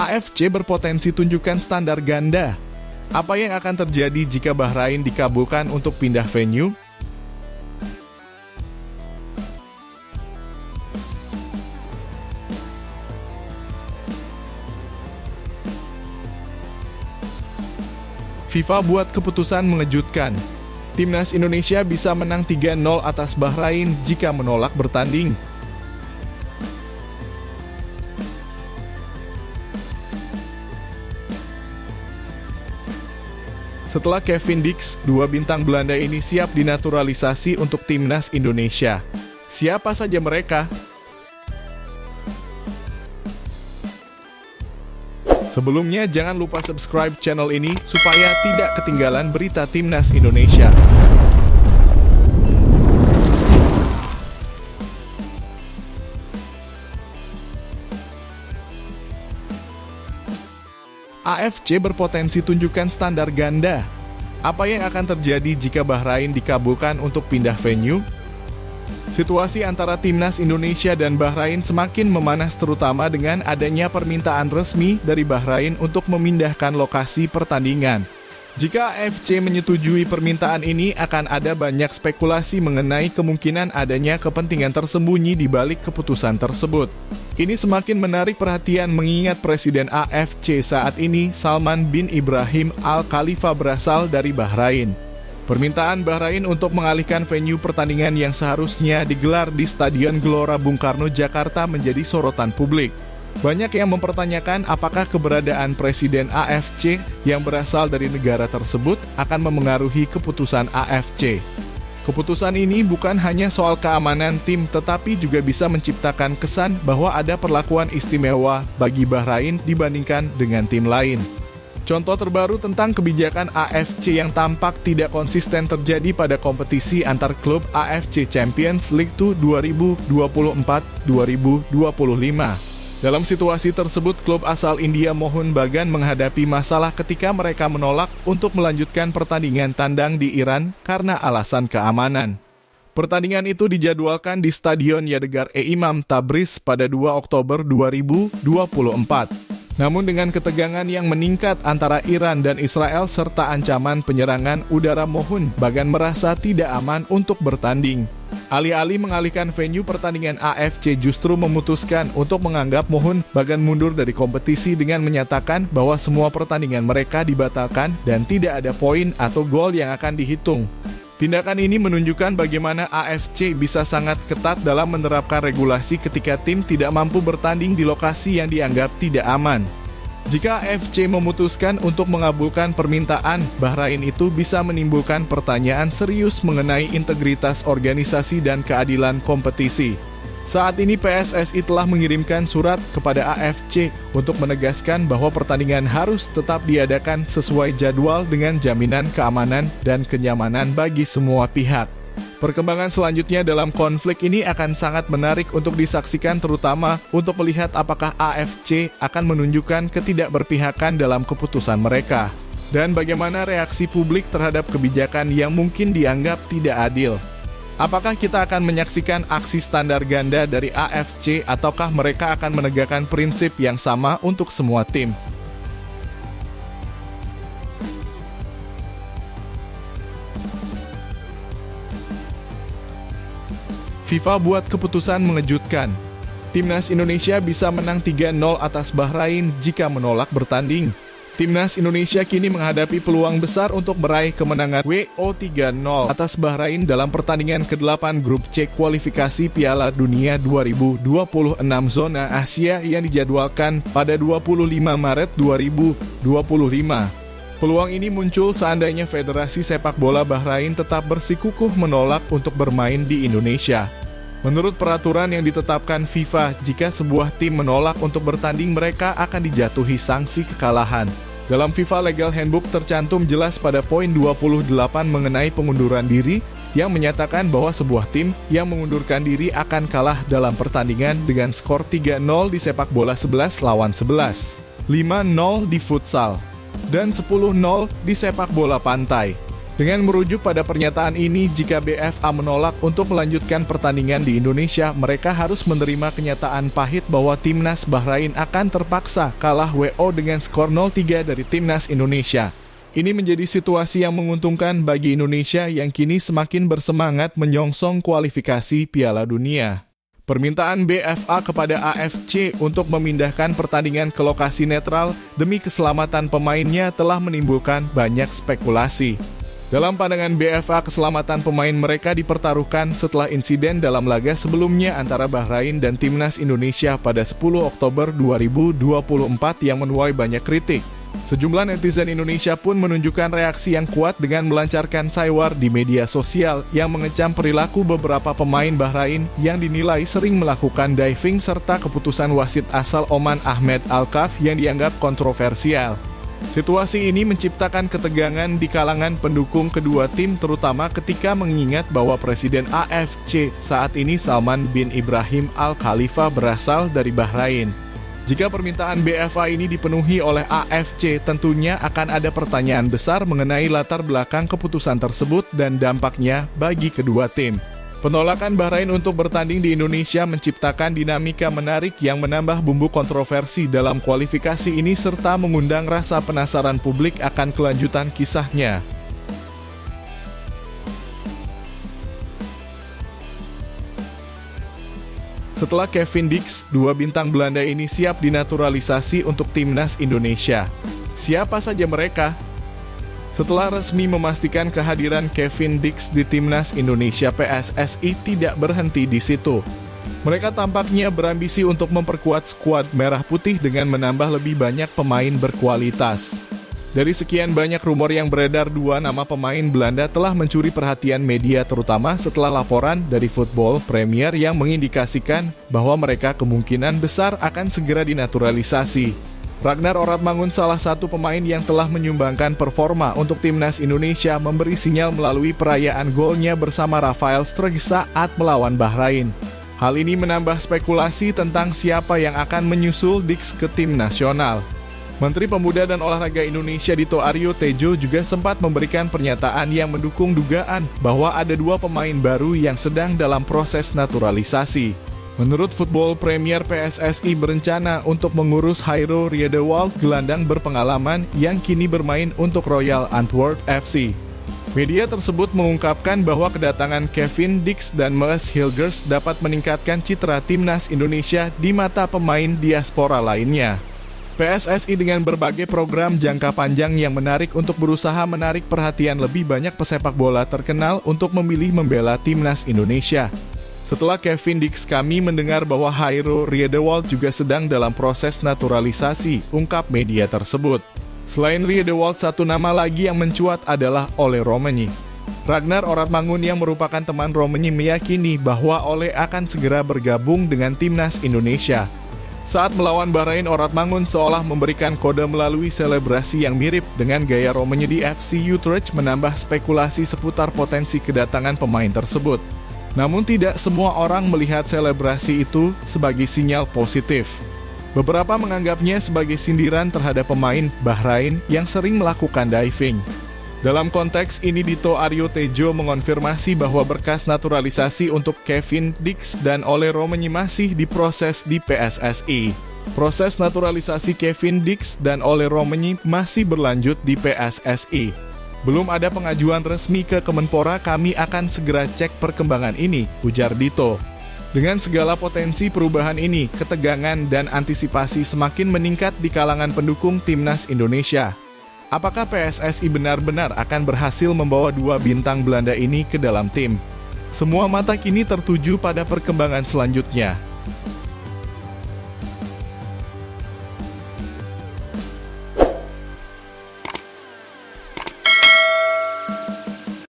AFC berpotensi tunjukkan standar ganda. Apa yang akan terjadi jika Bahrain dikabulkan untuk pindah venue? FIFA buat keputusan mengejutkan. Timnas Indonesia bisa menang 3-0 atas Bahrain jika menolak bertanding. Setelah Kevin Dix, dua bintang Belanda ini siap dinaturalisasi untuk Timnas Indonesia. Siapa saja mereka? Sebelumnya, jangan lupa subscribe channel ini supaya tidak ketinggalan berita Timnas Indonesia. AFC berpotensi tunjukkan standar ganda. Apa yang akan terjadi jika Bahrain dikabulkan untuk pindah venue? Situasi antara Timnas Indonesia dan Bahrain semakin memanas terutama dengan adanya permintaan resmi dari Bahrain untuk memindahkan lokasi pertandingan. Jika AFC menyetujui permintaan ini, akan ada banyak spekulasi mengenai kemungkinan adanya kepentingan tersembunyi di balik keputusan tersebut. Ini semakin menarik perhatian mengingat Presiden AFC saat ini, Salman bin Ibrahim Al Khalifa, berasal dari Bahrain. Permintaan Bahrain untuk mengalihkan venue pertandingan yang seharusnya digelar di Stadion Gelora Bung Karno, Jakarta menjadi sorotan publik. Banyak yang mempertanyakan apakah keberadaan Presiden AFC yang berasal dari negara tersebut akan memengaruhi keputusan AFC. Keputusan ini bukan hanya soal keamanan tim, tetapi juga bisa menciptakan kesan bahwa ada perlakuan istimewa bagi Bahrain dibandingkan dengan tim lain. Contoh terbaru tentang kebijakan AFC yang tampak tidak konsisten terjadi pada kompetisi antar klub AFC Champions League 2024-2025. Dalam situasi tersebut, klub asal India Mohun Bagan menghadapi masalah ketika mereka menolak untuk melanjutkan pertandingan tandang di Iran karena alasan keamanan. Pertandingan itu dijadwalkan di Stadion Yadgar-e Imam Tabriz pada 2 Oktober 2024. Namun dengan ketegangan yang meningkat antara Iran dan Israel serta ancaman penyerangan udara, Mohun Bagan merasa tidak aman untuk bertanding. Alih-alih mengalihkan venue pertandingan, AFC justru memutuskan untuk menganggap Mohun Bagan mundur dari kompetisi dengan menyatakan bahwa semua pertandingan mereka dibatalkan dan tidak ada poin atau gol yang akan dihitung. Tindakan ini menunjukkan bagaimana AFC bisa sangat ketat dalam menerapkan regulasi ketika tim tidak mampu bertanding di lokasi yang dianggap tidak aman. Jika AFC memutuskan untuk mengabulkan permintaan, Bahrain itu bisa menimbulkan pertanyaan serius mengenai integritas organisasi dan keadilan kompetisi. Saat ini PSSI telah mengirimkan surat kepada AFC untuk menegaskan bahwa pertandingan harus tetap diadakan sesuai jadwal dengan jaminan keamanan dan kenyamanan bagi semua pihak. Perkembangan selanjutnya dalam konflik ini akan sangat menarik untuk disaksikan, terutama untuk melihat apakah AFC akan menunjukkan ketidakberpihakan dalam keputusan mereka, dan bagaimana reaksi publik terhadap kebijakan yang mungkin dianggap tidak adil. Apakah kita akan menyaksikan aksi standar ganda dari AFC ataukah mereka akan menegakkan prinsip yang sama untuk semua tim? FIFA buat keputusan mengejutkan. Timnas Indonesia bisa menang 3-0 atas Bahrain jika menolak bertanding. Timnas Indonesia kini menghadapi peluang besar untuk meraih kemenangan WO 3-0 atas Bahrain dalam pertandingan ke-8 Grup C kualifikasi Piala Dunia 2026 zona Asia yang dijadwalkan pada 25 Maret 2025. Peluang ini muncul seandainya Federasi Sepak Bola Bahrain tetap bersikukuh menolak untuk bermain di Indonesia. Menurut peraturan yang ditetapkan FIFA, jika sebuah tim menolak untuk bertanding, mereka akan dijatuhi sanksi kekalahan. Dalam FIFA Legal Handbook tercantum jelas pada poin 28 mengenai pengunduran diri, yang menyatakan bahwa sebuah tim yang mengundurkan diri akan kalah dalam pertandingan dengan skor 3-0 di sepak bola 11 lawan 11, 5-0 di futsal, dan 10-0 di sepak bola pantai. Dengan merujuk pada pernyataan ini, jika BFA menolak untuk melanjutkan pertandingan di Indonesia, mereka harus menerima kenyataan pahit bahwa Timnas Bahrain akan terpaksa kalah WO dengan skor 0-3 dari Timnas Indonesia. Ini menjadi situasi yang menguntungkan bagi Indonesia yang kini semakin bersemangat menyongsong kualifikasi Piala Dunia. Permintaan BFA kepada AFC untuk memindahkan pertandingan ke lokasi netral demi keselamatan pemainnya telah menimbulkan banyak spekulasi. Dalam pandangan BFA, keselamatan pemain mereka dipertaruhkan setelah insiden dalam laga sebelumnya antara Bahrain dan Timnas Indonesia pada 10 Oktober 2024 yang menuai banyak kritik. Sejumlah netizen Indonesia pun menunjukkan reaksi yang kuat dengan melancarkan saywar di media sosial yang mengecam perilaku beberapa pemain Bahrain yang dinilai sering melakukan diving serta keputusan wasit asal Oman Ahmed Al-Kaf yang dianggap kontroversial. Situasi ini menciptakan ketegangan di kalangan pendukung kedua tim, terutama ketika mengingat bahwa Presiden AFC saat ini Salman bin Ibrahim Al Khalifa berasal dari Bahrain. Jika permintaan BFA ini dipenuhi oleh AFC, tentunya akan ada pertanyaan besar mengenai latar belakang keputusan tersebut dan dampaknya bagi kedua tim. Penolakan Bahrain untuk bertanding di Indonesia menciptakan dinamika menarik yang menambah bumbu kontroversi dalam kualifikasi ini serta mengundang rasa penasaran publik akan kelanjutan kisahnya. Setelah Kevin Dix, dua bintang Belanda ini siap dinaturalisasi untuk Timnas Indonesia. Siapa saja mereka? Setelah resmi memastikan kehadiran Kevin Dix di Timnas Indonesia, PSSI tidak berhenti di situ. Mereka tampaknya berambisi untuk memperkuat skuad merah putih dengan menambah lebih banyak pemain berkualitas. Dari sekian banyak rumor yang beredar, dua nama pemain Belanda telah mencuri perhatian media, terutama setelah laporan dari Football Premier yang mengindikasikan bahwa mereka kemungkinan besar akan segera dinaturalisasi. Ragnar Oratmangun, salah satu pemain yang telah menyumbangkan performa untuk Timnas Indonesia, memberi sinyal melalui perayaan golnya bersama Rafael Struijk saat melawan Bahrain. Hal ini menambah spekulasi tentang siapa yang akan menyusul Dix ke tim nasional. Menteri Pemuda dan Olahraga Indonesia Dito Aryo Tejo juga sempat memberikan pernyataan yang mendukung dugaan bahwa ada dua pemain baru yang sedang dalam proses naturalisasi. Menurut Football Premier, PSSI berencana untuk mengurus Hairo Riedewald, gelandang berpengalaman yang kini bermain untuk Royal Antwerp FC. Media tersebut mengungkapkan bahwa kedatangan Kevin Dix dan Mees Hilgers dapat meningkatkan citra Timnas Indonesia di mata pemain diaspora lainnya. PSSI dengan berbagai program jangka panjang yang menarik untuk berusaha menarik perhatian lebih banyak pesepak bola terkenal untuk memilih membela Timnas Indonesia. Setelah Kevin Dix, kami mendengar bahwa Hairo Riedewald juga sedang dalam proses naturalisasi, ungkap media tersebut. Selain Riedewald, satu nama lagi yang mencuat adalah Ole Roemeny. Ragnar Oratmangun yang merupakan teman Roemeny meyakini bahwa Ole akan segera bergabung dengan Timnas Indonesia. Saat melawan Bahrain, Oratmangun seolah memberikan kode melalui selebrasi yang mirip dengan gaya Roemeny di FC Utrecht, menambah spekulasi seputar potensi kedatangan pemain tersebut. Namun tidak semua orang melihat selebrasi itu sebagai sinyal positif. Beberapa menganggapnya sebagai sindiran terhadap pemain Bahrain yang sering melakukan diving. Dalam konteks ini, Dito Aryo Tejo mengonfirmasi bahwa berkas naturalisasi untuk Kevin Dix dan Ole Roemeny masih diproses di PSSI. Proses naturalisasi Kevin Dix dan Ole Roemeny masih berlanjut di PSSI. Belum ada pengajuan resmi ke Kemenpora, kami akan segera cek perkembangan ini, ujar Dito. Dengan segala potensi perubahan ini, ketegangan dan antisipasi semakin meningkat di kalangan pendukung Timnas Indonesia. Apakah PSSI benar-benar akan berhasil membawa dua bintang Belanda ini ke dalam tim? Semua mata kini tertuju pada perkembangan selanjutnya.